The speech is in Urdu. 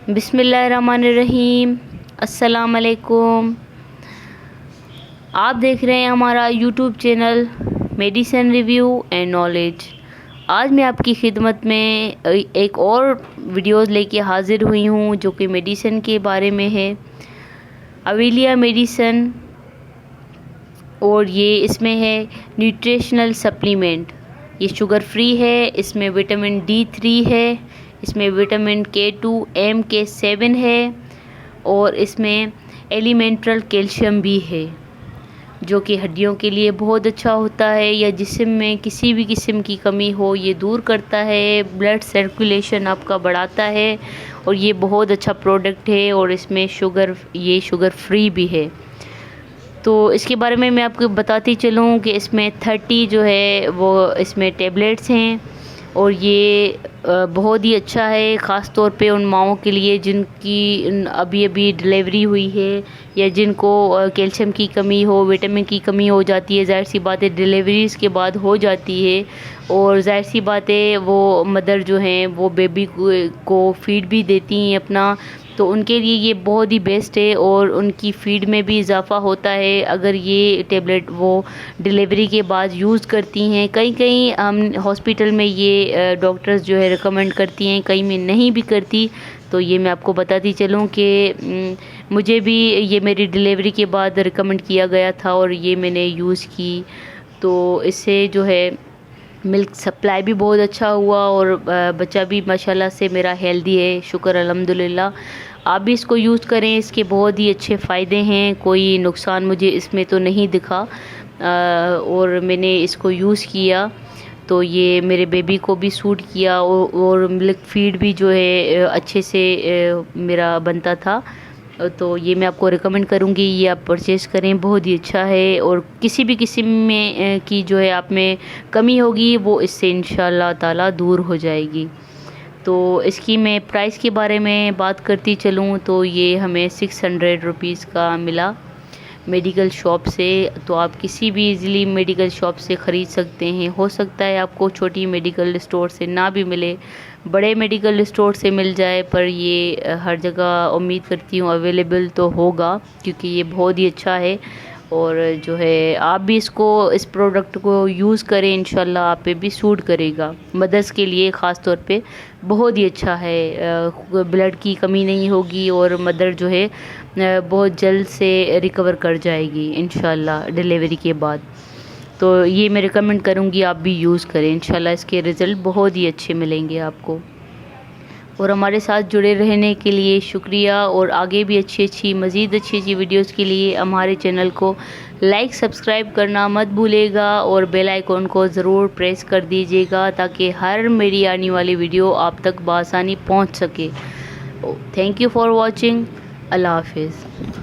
بسم اللہ الرحمن الرحیم۔ السلام علیکم۔ آپ دیکھ رہے ہیں ہمارا YouTube channel medicine review and knowledge. آج میں آپ کی خدمت میں ایک اور ویڈیوز لے کے حاضر ہوئی ہوں جو کہ میڈیسن کے بارے میں ہے، اویلیا میڈیسن، اور یہ اس میں ہے نیوٹریشنل سپلیمنٹ۔ یہ شوگر فری ہے، اس میں وٹامن D3 ہے، اس میں وٹامن K2 MK7 ہے، اور اس میں ایلیمنٹل کیلشیم بھی ہے جو کہ ہڈیوں کے لیے بہت اچھا ہوتا ہے، یا جسم میں کسی بھی قسم کی کمی ہو یہ دور کرتا ہے، بلڈ سرکولیشن آپ کا بڑھاتا ہے، اور یہ بہت اچھا پروڈکٹ ہے، اور اس میں یہ شوگر فری بھی ہے۔ تو اس کے بارے میں آپ کو بتاتی چلوں کہ اس میں 30 جو ہے وہ اس میں ٹیبلیٹس ہیں، اور یہ بہت ہی اچھا ہے، خاص طور پہ ان ماؤں کے لیے جن کی ابھی ڈیلیوری ہوئی ہے، یا جن کو کیلشیم کی کمی ہو، وٹامن کی کمی ہو جاتی ہے۔ ظاہر سی بات ہے ڈیلیوریز کے بعد ہو جاتی ہے، اور ظاہر سی بات ہے وہ مدر جو ہیں وہ بیبی کو فیڈ بھی دیتی ہیں اپنا، تو ان کے لیے یہ بہت ہی بیسٹ ہے، اور ان کی فیڈ میں بھی اضافہ ہوتا ہے اگر یہ ٹیبلٹ وہ ڈیلیوری کے بعد یوز کرتی ہیں۔ کئی ہاسپیٹل میں یہ ڈاکٹرز جو ہے ریکمینڈ کرتی ہیں، کئی میں نہیں بھی کرتی، تو یہ میں آپ کو بتاتی چلوں کہ مجھے بھی یہ میری ڈیلیوری کے بعد ریکمینڈ کیا گیا تھا، اور یہ میں نے یوز کی، تو اس سے جو ہے ملک سپلائی بھی بہت اچھا ہوا، اور بچہ بھی ماشاءاللہ سے میرا ہیلدی ہے، شکر الحمدللہ۔ آپ بھی اس کو یوز کریں، اس کے بہت ہی اچھے فائدے ہیں، کوئی نقصان مجھے اس میں تو نہیں دکھا، اور میں نے اس کو یوز کیا تو یہ میرے بیبی کو بھی سوٹ کیا، اور ملک فیڈ بھی جو ہے اچھے سے میرا بنتا تھا، تو یہ میں آپ کو ریکمینڈ کروں گی، یہ آپ پرچیز کریں، بہت ہی اچھا ہے، اور کسی بھی قسم میں کی جو ہے آپ میں کمی ہوگی وہ اس سے انشاءاللہ تعالی دور ہو جائے گی۔ تو اس کی میں پرائس کے بارے میں بات کرتی چلوں تو یہ ہمیں 600 روپیز کا ملا میڈیکل شاپ سے، تو آپ کسی بھی ایزیلی میڈیکل شاپ سے خرید سکتے ہیں۔ ہو سکتا ہے آپ کو چھوٹی میڈیکل اسٹور سے نہ بھی ملے، بڑے میڈیکل اسٹور سے مل جائے، پر یہ ہر جگہ امید کرتی ہوں اویلیبل تو ہوگا، کیونکہ یہ بہت ہی اچھا ہے، اور جو ہے آپ بھی اس پروڈکٹ کو یوز کریں، انشاءاللہ آپ پہ بھی سوٹ کرے گا۔ مدرس کے لیے خاص طور پہ بہت ہی اچھا ہے، بلڈ کی کمی نہیں ہوگی، اور مدر جو ہے بہت جلد سے ریکور کر جائے گی انشاءاللہ ڈیلیوری کے بعد۔ تو یہ میں ریکمینڈ کروں گی آپ بھی یوز کریں، انشاءاللہ اس کے رزلٹ بہت ہی اچھے ملیں گے آپ کو۔ اور ہمارے ساتھ جڑے رہنے کے لیے شکریہ، اور آگے بھی مزید اچھی ویڈیوز کے لیے ہمارے چینل کو لائک سبسکرائب کرنا مت بھولے گا، اور بیل آئیکن کو ضرور پریس کر دیجیے گا تاکہ ہر میری آنے والی ویڈیو آپ تک بآسانی پہنچ سکے۔ Thank you for watching. اللہ حافظ۔